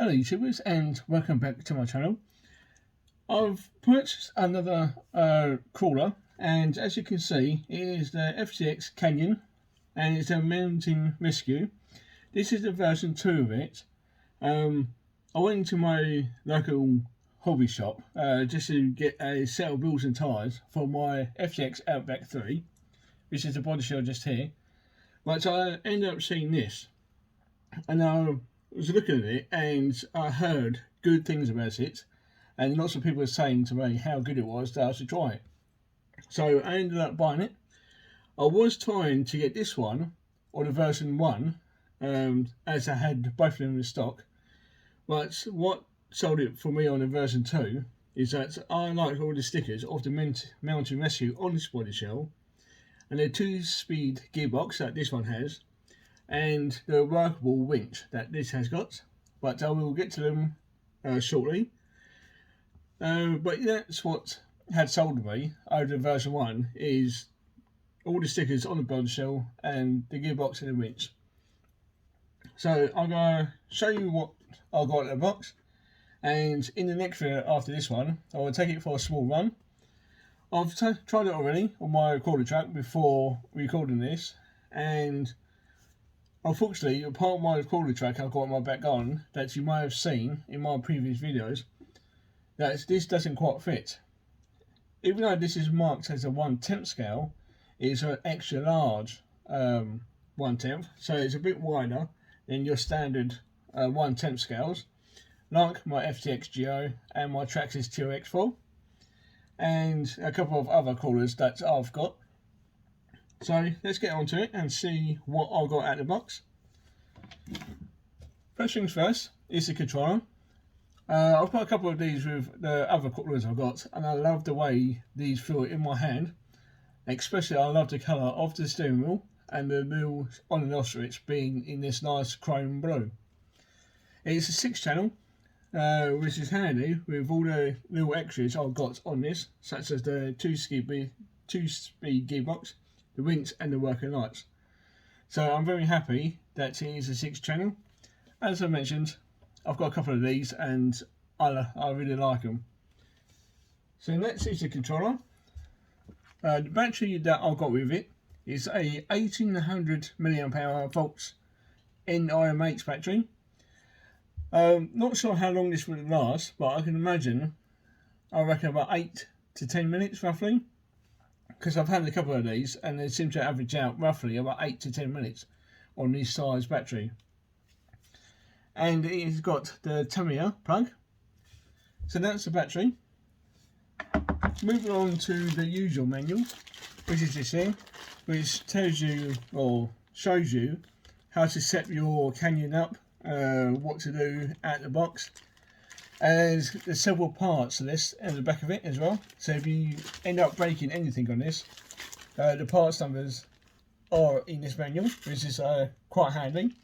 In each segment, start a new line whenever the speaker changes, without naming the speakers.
Hello YouTubers and welcome back to my channel. I've purchased another crawler, and as you can see it is the FTX Canyon and it's a mountain rescue. This is the version 2 of it. I went into my local hobby shop just to get a set of wheels and tyres for my FTX Outback 3, which is the body shell just here. But I ended up seeing this, and I was looking at it and I heard good things about it, and lots of people were saying to me how good it was that I should try it. So I ended up buying it. I was trying to get this one or the version 1, as I had both of them in stock, but what sold it for me on the version 2 is that I like all the stickers of the mountain rescue on this body shell, and the 2-speed gearbox that this one has, and the workable winch that this has got, but I will get to them shortly. But that's what had sold me over the version 1, is all the stickers on the body shell and the gearbox and the winch. So I'm going to show you what I got in the box, and in the next video after this one I will take it for a small run. I've tried it already on my recorder track before recording this, and unfortunately, a part of my recorder track I've got on my back garden that you may have seen in my previous videos, that this doesn't quite fit. Even though this is marked as a 1/10 scale, it's an extra large 1/10, so it's a bit wider than your standard 1/10 scales, like my FTX Geo and my Traxxas TRX4, and a couple of other crawlers that I've got. So let's get on to it and see what I got out of the box. First things first is the controller. I've got a couple of these with the other crawlers I've got, and I love the way these feel in my hand. Especially I love the colour of the steering wheel and the wheel on and off switch being in this nice chrome blue. It's a 6-channel, which is handy with all the little extras I've got on this, such as the 2-speed gearbox, the winch and the working lights. So I'm very happy that it is a 6-channel. As I mentioned, I've got a couple of these and I really like them. So next is the controller. The battery that I've got with it is a 1800 mAh NIMH battery. Not sure how long this will last, but I can imagine, I reckon about 8 to 10 minutes roughly, because I've had a couple of these and they seem to average out roughly about 8 to 10 minutes on this size battery. And it's got the Tamiya plug. So that's the battery. Moving on to the usual manual, which is this thing, which tells you or shows you how to set your Canyon up, what to do at the box. And there's several parts to this at the back of it as well, so if you end up breaking anything on this, the parts numbers are in this manual, which is quite handy.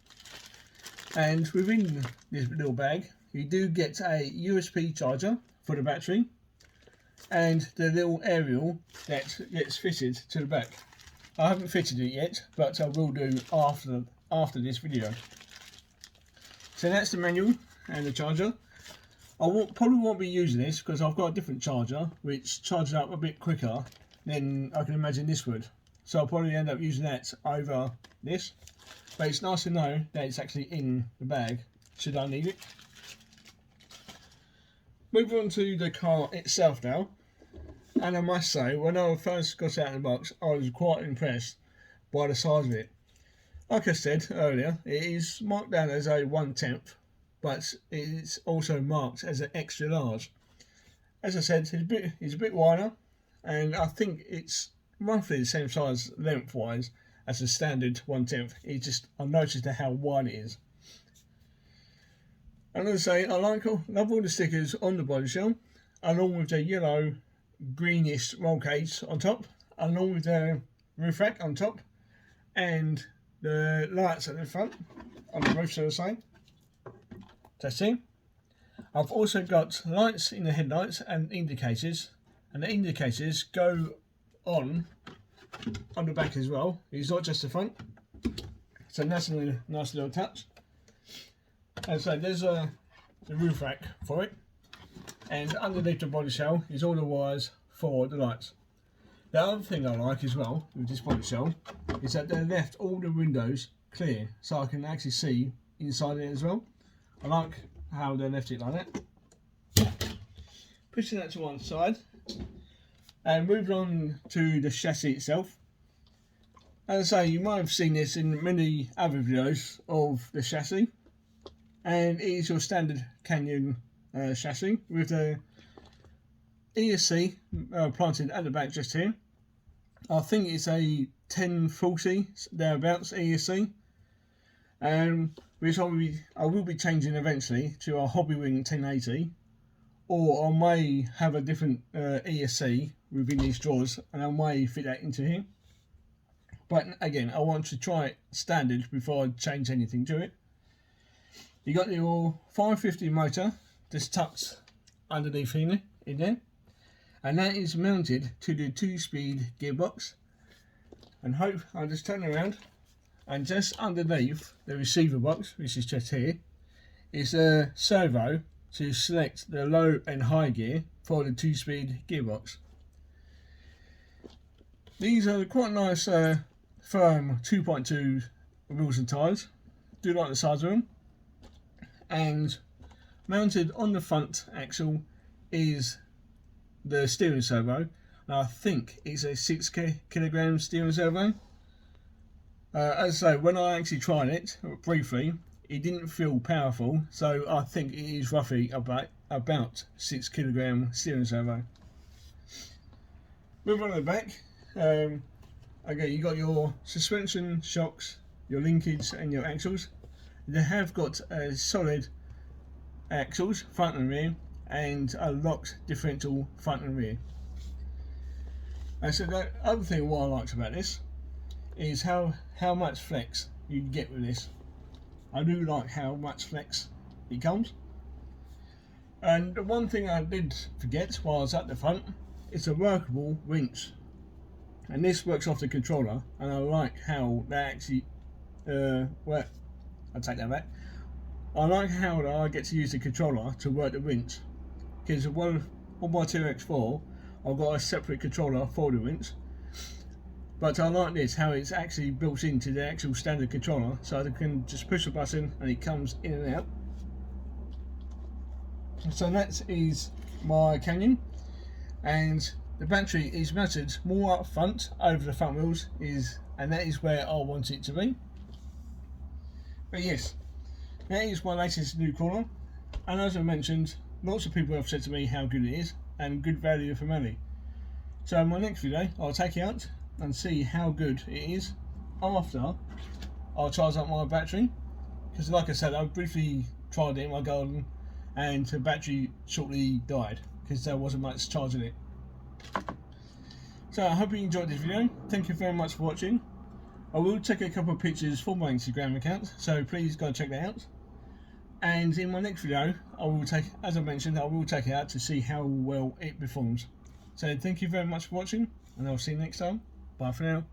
And within this little bag you do get a USB charger for the battery and the little aerial that gets fitted to the back. I haven't fitted it yet, but I will do after this video. So that's the manual and the charger. I probably won't be using this because I've got a different charger which charges up a bit quicker than I can imagine this would. So I'll probably end up using that over this. But it's nice to know that it's actually in the bag should I need it. Moving on to the car itself now. And I must say, when I first got it out of the box, I was quite impressed by the size of it. Like I said earlier, it is marked down as a 1/10, but it's also marked as an extra large. As I said, it's a bit wider, and I think it's roughly the same size lengthwise as a standard 1/10. It's just, I noticed how wide it is. And as I say, I love all the stickers on the body shell, along with the yellow greenish roll cage on top, along with the roof rack on top, and the lights at the front on the roof, so to say. Testing. I've also got lights in the headlights and indicators, and the indicators go on the back as well. It's not just the front, so that's a nice little touch. And so there's a the roof rack for it, and underneath the body shell is all the wires for the lights. The other thing I like as well with this body shell is that they left all the windows clear so I can actually see inside it as well. I like how they left it like that. Pushing that to one side and moving on to the chassis itself. As I say, you might have seen this in many other videos of the chassis, and it is your standard Canyon chassis with the ESC planted at the back just here. I think it's a 1040 thereabouts ESC, which I will be changing eventually to a Hobbywing 1080, or I may have a different ESC within these drawers and I may fit that into here. But again, I want to try it standard before I change anything to it. You got your 550 motor just tucked underneath here in there, and that is mounted to the 2-speed gearbox. And hope I'll just turn around, and just underneath the receiver box, which is just here, is a servo to select the low and high gear for the 2-speed gearbox. These are quite nice firm 2.2 wheels and tyres. Do like the size of them. And mounted on the front axle is the steering servo. I think it's a 6 kilogram steering servo. As I say, when I actually tried it briefly, it didn't feel powerful, so I think it is roughly about 6 kilogram steering servo. Moving on to the back, okay, you got your suspension, shocks, your linkage and your axles. They have got solid axles, front and rear, and a locked differential front and rear. And so the other thing what I liked about this is how much flex you get with this. I do like how much flex it comes. And the one thing I did forget while I was at the front, it's a workable winch. And this works off the controller, and I like how they actually work. I'll take that back. I like how I get to use the controller to work the winch, because on my 2X4 I've got a separate controller for the winch, but I like this how it's actually built into the actual standard controller, so I can just push a button and it comes in and out. So that is my Canyon, and the battery is mounted more up front over the front wheels, and that is where I want it to be. But yes, that is my latest new crawler, and as I mentioned, lots of people have said to me how good it is and good value for money. So in my next video I'll take it out and see how good it is after I'll charge up my battery, because like I said, I briefly tried it in my garden and the battery shortly died because there wasn't much charge in it. So I hope you enjoyed this video. Thank you very much for watching. I will take a couple of pictures for my Instagram account, so please go check that out. And in my next video, I will take, as I mentioned, I will take it out to see how well it performs. So thank you very much for watching, and I'll see you next time. Bye for now.